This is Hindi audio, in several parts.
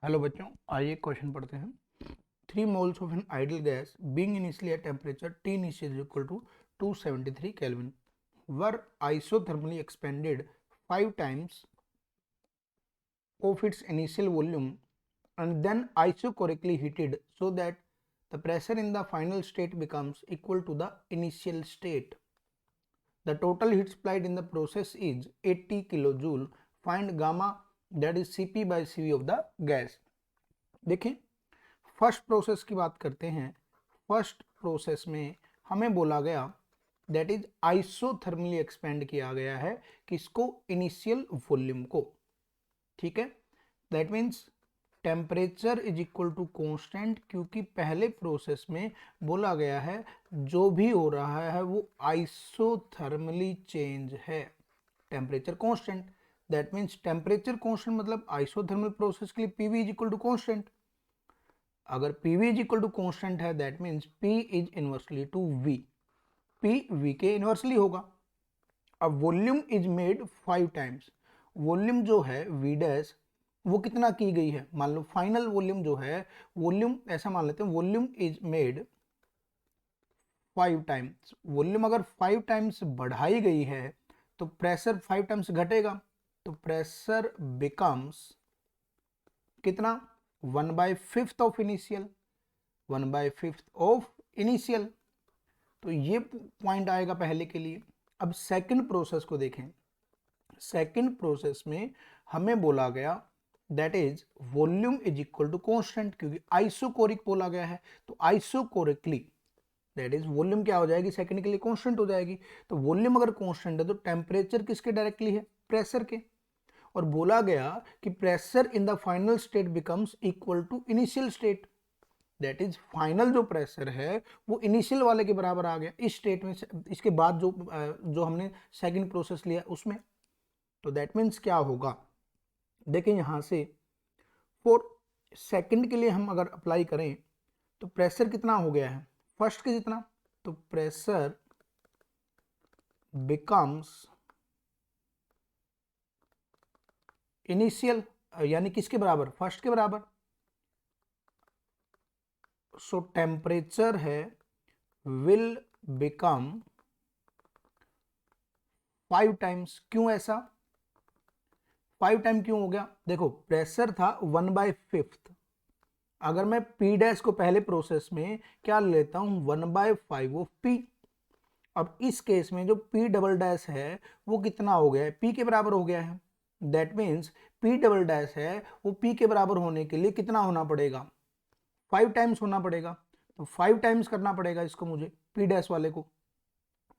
हेलो बच्चों, आइए क्वेश्चन पढ़ते हैं। 3 moles of an ideal gas being initially at temperature T initial is equal to 273 Kelvin were isothermally expanded 5 times of its initial volume and then isochorically heated so that the pressure in the final state becomes equal to the initial state. The total heat supplied in the process is 80 kilojoule. Find gamma, that is Cp by Cv of the gas. देखें, फर्स्ट प्रोसेस की बात करते हैं। फर्स्ट प्रोसेस में हमें बोला गया दैट इज आइसोथर्मली एक्सपेंड किया गया है किसको? इनिशियल वॉल्यूम को। ठीक है, that means temperature is equal to constant, क्योंकि पहले प्रोसेस में बोला गया है जो भी हो रहा है वो आइसोथर्मली चेंज है। Temperature constant, that means temperature constant मतलब आइसोथर्मल प्रोसेस के लिए PV is equal to constant. अगर PV is equal to constant है that means P is inversely to V, P V के इनवर्सली होगा। अब volume is made 5 times. Volume जो है V डैश वो कितना की गई है? मान लो फाइनल वॉल्यूम जो है, वॉल्यूम ऐसा मान लेते हैं volume is made 5 times. Volume अगर 5 टाइम्स बढ़ाई गई है तो प्रेशर 5 टाइम्स घटेगा, तो प्रेशर बिकम्स कितना? 1/5 ऑफ इनिशियल, 1/5 ऑफ इनिशियल। तो ये पॉइंट आएगा पहले के लिए। अब सेकंड प्रोसेस को देखें। सेकंड प्रोसेस में हमें बोला गया that is volume is equal to constant, क्योंकि आइसोकोरिक बोला गया है, तो आइसोकोरिकली दैट इज वॉल्यूम क्या हो जाएगी? सेकंड के लिए कांस्टेंट हो जाएगी। तो वॉल्यूम अगर कांस्टेंट है तो टेम्परेचर किसके डायरेक्टली है? प्रेशर के। और बोला गया कि pressure in the final state becomes equal to initial state, that is final जो प्रेशर है वो इनिशियल वाले के बराबर आ गया इस स्टेट में। इसके बाद जो हमने सेकंड प्रोसेस लिया उसमें। तो दैट मीन्स क्या होगा? देखें यहां से फॉर सेकंड के लिए हम अगर अप्लाई करें तो प्रेशर कितना हो गया है फर्स्ट के जितना? तो प्रेशर बिकम्स इनिशियल, यानी किसके बराबर? फर्स्ट के बराबर। सो टेम्परेचर है विल बिकम 5 टाइम्स। क्यों ऐसा 5 टाइम क्यों हो गया? देखो प्रेशर था 1/5। अगर मैं P डैश को पहले प्रोसेस में क्या लेता हूं? 1/5 ऑफ P। अब इस केस में जो P डबल डैश है वो कितना हो गया है? P के बराबर हो गया है। That means P double dash है वो P के बराबर होने के लिए कितना होना पड़ेगा? 5 टाइम्स होना पड़ेगा। तो 5 टाइम्स करना पड़ेगा इसको मुझे, P डैश वाले को।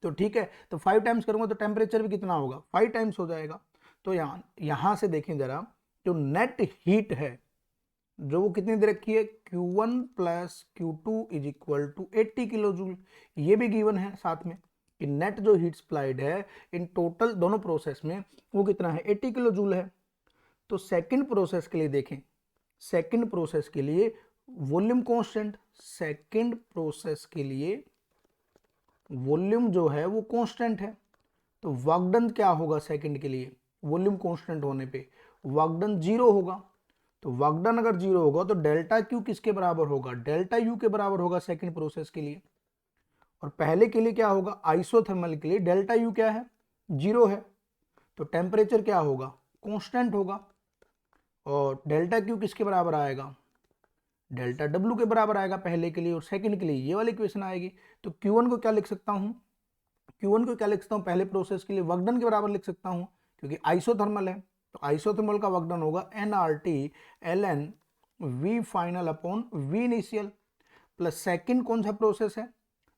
तो ठीक है, तो 5 टाइम्स करूंगा तो टेम्परेचर भी कितना होगा? 5 टाइम्स हो जाएगा। तो यहां से देखें जरा, जो नेट हीट है जो वो कितनी दे रखी है? Q1 plus Q2 is equal to 80 kilo joule. ये भी गिवन है साथ में कि नेट जो हीट सप्लाइड है इन टोटल दोनों प्रोसेस में वो कितना है? 80 किलो जूल है। तो सेकंड प्रोसेस के लिए देखें, सेकंड प्रोसेस के लिए वॉल्यूम कांस्टेंट, सेकंड प्रोसेस के लिए वॉल्यूम जो है वो कांस्टेंट है। तो वर्क डन क्या होगा सेकंड के लिए? वॉल्यूम कांस्टेंट होने पे वर्क डन 0 होगा। तो वर्क डन अगर 0 होगा तो डेल्टा क्यू किसके बराबर होगा? डेल्टा यू के बराबर होगा सेकंड प्रोसेस के लिए। और पहले के लिए क्या होगा? आइसोथर्मल के लिए डेल्टा यू क्या है? 0 है। तो टेम्परेचर क्या होगा? कांस्टेंट होगा। और डेल्टा क्यू किसके बराबर आएगा? डेल्टा डब्ल्यू के बराबर आएगा पहले के लिए, और सेकंड के लिए ये वाली इक्वेशन आएगी। तो Q1 को क्या लिख सकता हूं? Q1 को क्या लिख सकता हूं? पहले प्रोसेस के लिए वर्क डन के बराबर लिख सकता हूं, क्योंकि आइसोथर्मल है। तो आइसोथर्मल का वर्क डन होगा nRT ln V final upon V initial. Plus second कौन सा प्रोसेस है?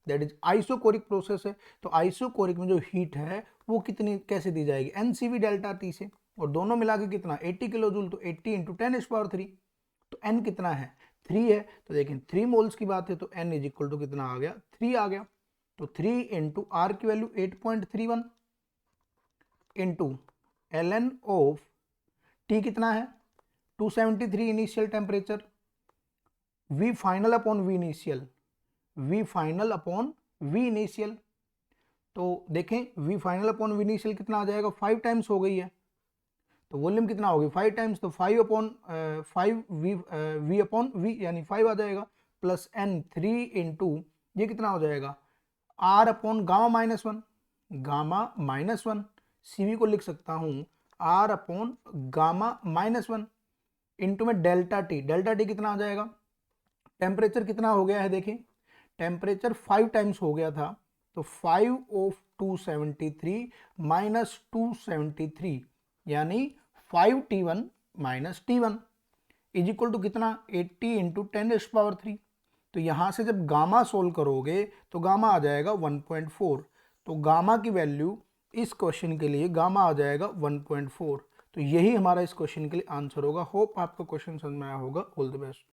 दैट इज आइसोकोरिक प्रोसेस है। तो आइसोकोरिक में जो हीट है वो कितनी कैसे दी जाएगी? NCV डेल्टा T से। और दोनों मिला के कितना? 80 किलो जूल। तो 80 इंटू 10⁻3। तो n कितना है? 3 है। तो देखें 3 मोल्स की बात है तो n इज इक्वल टू कितना आ गया? 3 आ गया। तो 3 इंटू आर की value 8.31 into ln of t कितना है? 273 initial temperature, v final upon v initial, v final upon v initial. तो देखें v final upon v initial कितना आ जाएगा? 5 टाइम्स हो गई है। तो वॉल्यूम कितना होगी 5 टाइम्स, तो 5 अपॉन 5 वी अपॉन वी यानी 5 आ जाएगा, प्लस एन 3 इंटू ये कितना हो जाएगा R upon gamma minus one, gamma minus one, C V को लिख सकता हूँ R upon gamma minus one into में डेल्टा टी, डेल्टा टी कितना आ जाएगा, टेम्परेचर कितना हो गया है देखिए, टेम्परेचर 5 टाइम्स हो गया था, तो 5 ऑफ 273 माइनस 273 यानी 5T1 minus T1 is equal to कितना 80 इंटू 10⁻3। तो यहाँ से जब गामा सोल्व करोगे तो गामा आ जाएगा 1.4, तो गामा की वैल्यू इस क्वेश्चन के लिए गामा आ जाएगा 1.4। तो यही हमारा इस क्वेश्चन के लिए आंसर होगा। होप आपको क्वेश्चन समझ में आया होगा। All the best.